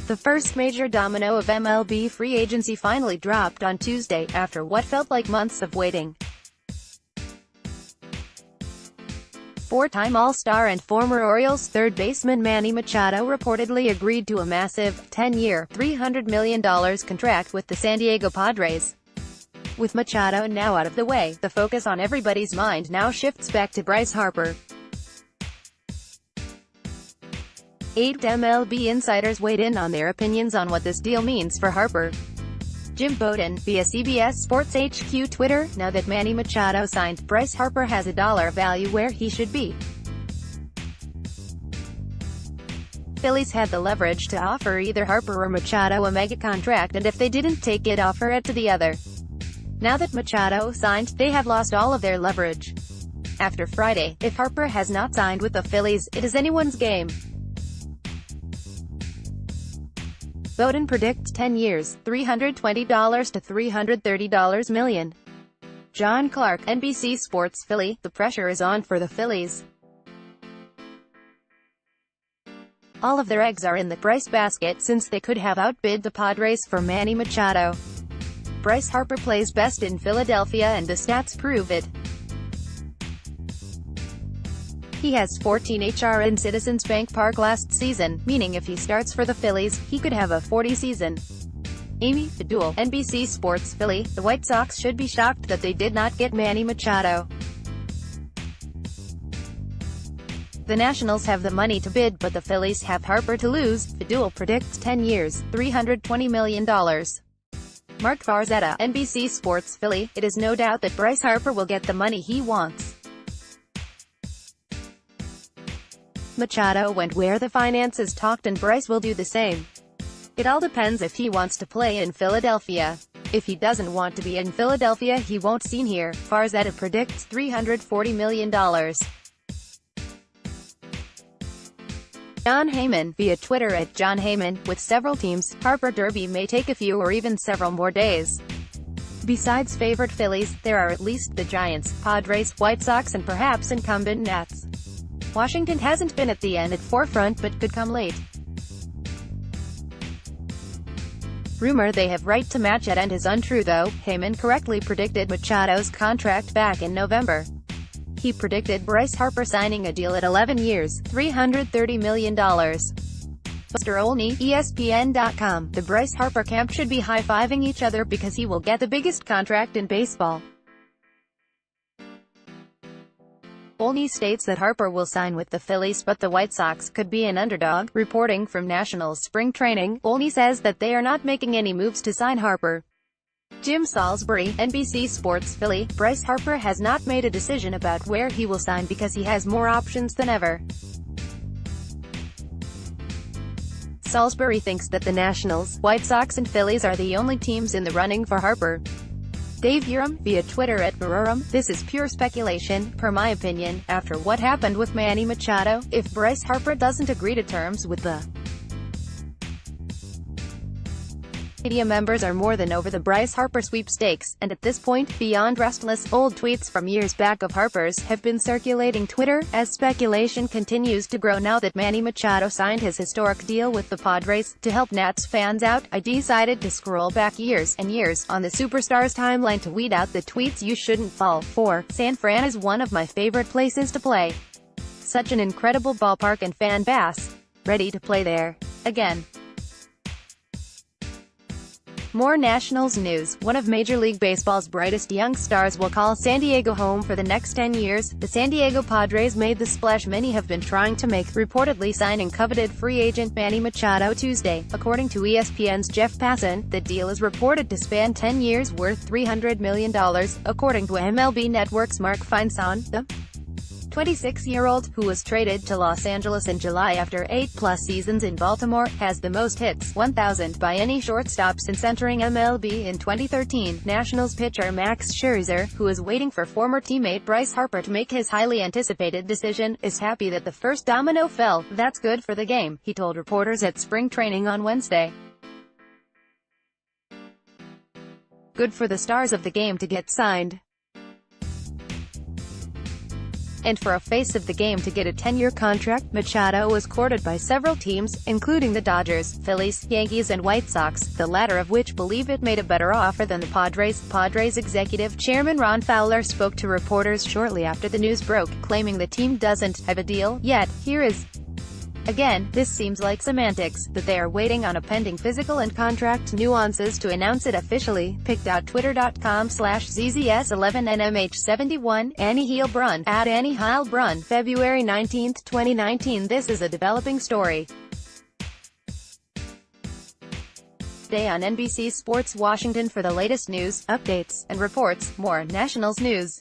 The first major domino of MLB free agency finally dropped on Tuesday, after what felt like months of waiting. Four-time All-Star and former Orioles third baseman Manny Machado reportedly agreed to a massive, 10-year, $300 million contract with the San Diego Padres. With Machado now out of the way, the focus on everybody's mind now shifts back to Bryce Harper. 8 MLB insiders weighed in on their opinions on what this deal means for Harper. Jim Bowden, via CBS Sports HQ Twitter, now that Manny Machado signed, Bryce Harper has a dollar value where he should be. Phillies had the leverage to offer either Harper or Machado a mega contract, and if they didn't take it, offer it to the other. Now that Machado signed, they have lost all of their leverage. After Friday, if Harper has not signed with the Phillies, it is anyone's game. Bowden predicts 10 years, $320 to $330 million. John Clark, NBC Sports Philly, the pressure is on for the Phillies. All of their eggs are in the Bryce basket, since they could have outbid the Padres for Manny Machado. Bryce Harper plays best in Philadelphia, and the stats prove it. He has 14 HR in Citizens Bank Park last season, meaning if he starts for the Phillies, he could have a 40 season. Amy Fadul, NBC Sports Philly, the White Sox should be shocked that they did not get Manny Machado. The Nationals have the money to bid, but the Phillies have Harper to lose. Fadul predicts 10 years, $320 million. Mark Farzetta, NBC Sports Philly, it is no doubt that Bryce Harper will get the money he wants. Machado went where the finances talked, and Bryce will do the same. It all depends if he wants to play in Philadelphia. If he doesn't want to be in Philadelphia, he won't be seen here. Farzetta predicts $340 million. John Heyman, via Twitter at John Heyman, with several teams, Harper Derby may take a few or even several more days. Besides favorite Phillies, there are at least the Giants, Padres, White Sox, and perhaps incumbent Nats. Washington hasn't been at the end at forefront, but could come late. Rumor they have right to match at end is untrue though. Heyman correctly predicted Machado's contract back in November. He predicted Bryce Harper signing a deal at 11 years, $330 million. Buster Olney, ESPN.com, the Bryce Harper camp should be high-fiving each other because he will get the biggest contract in baseball. Olney states that Harper will sign with the Phillies, but the White Sox could be an underdog. Reporting from Nationals spring training, Olney says that they are not making any moves to sign Harper. Jim Salisbury, NBC Sports Philly, Bryce Harper has not made a decision about where he will sign because he has more options than ever. Salisbury thinks that the Nationals, White Sox and Phillies are the only teams in the running for Harper. Dave Urim, via Twitter at Barurum, this is pure speculation, per my opinion, after what happened with Manny Machado, if Bryce Harper doesn't agree to terms with the media, members are more than over the Bryce Harper sweepstakes, and at this point, beyond restless, old tweets from years back of Harper's have been circulating Twitter, as speculation continues to grow now that Manny Machado signed his historic deal with the Padres. To help Nats fans out, I decided to scroll back years and years on the superstar's timeline to weed out the tweets you shouldn't fall for. San Fran is one of my favorite places to play. Such an incredible ballpark and fan base. Ready to play there. Again. More Nationals news. One of Major League Baseball's brightest young stars will call San Diego home for the next 10 years. The San Diego Padres made the splash many have been trying to make, reportedly signing coveted free agent Manny Machado Tuesday. According to ESPN's Jeff Passan, the deal is reported to span 10 years worth $300 million. According to MLB Network's Mark Feinsand, the 26-year-old, who was traded to Los Angeles in July after 8+ seasons in Baltimore, has the most hits, 1,000, by any shortstop since entering MLB in 2013. Nationals pitcher Max Scherzer, who is waiting for former teammate Bryce Harper to make his highly anticipated decision, is happy that the first domino fell. That's good for the game, he told reporters at spring training on Wednesday. Good for the stars of the game to get signed. And for a face of the game to get a 10-year contract, Machado was courted by several teams, including the Dodgers, Phillies, Yankees and White Sox, the latter of which believe it made a better offer than the Padres. Padres executive chairman Ron Fowler spoke to reporters shortly after the news broke, claiming the team doesn't have a deal yet. Here is again, this seems like semantics, that they are waiting on a pending physical and contract nuances to announce it officially. Picked out Twitter.com/ZZS11NMH71, Annie Heilbrunn, at Annie Heilbrunn, February 19, 2019. This is a developing story. Stay on NBC Sports Washington for the latest news, updates, and reports. More Nationals news.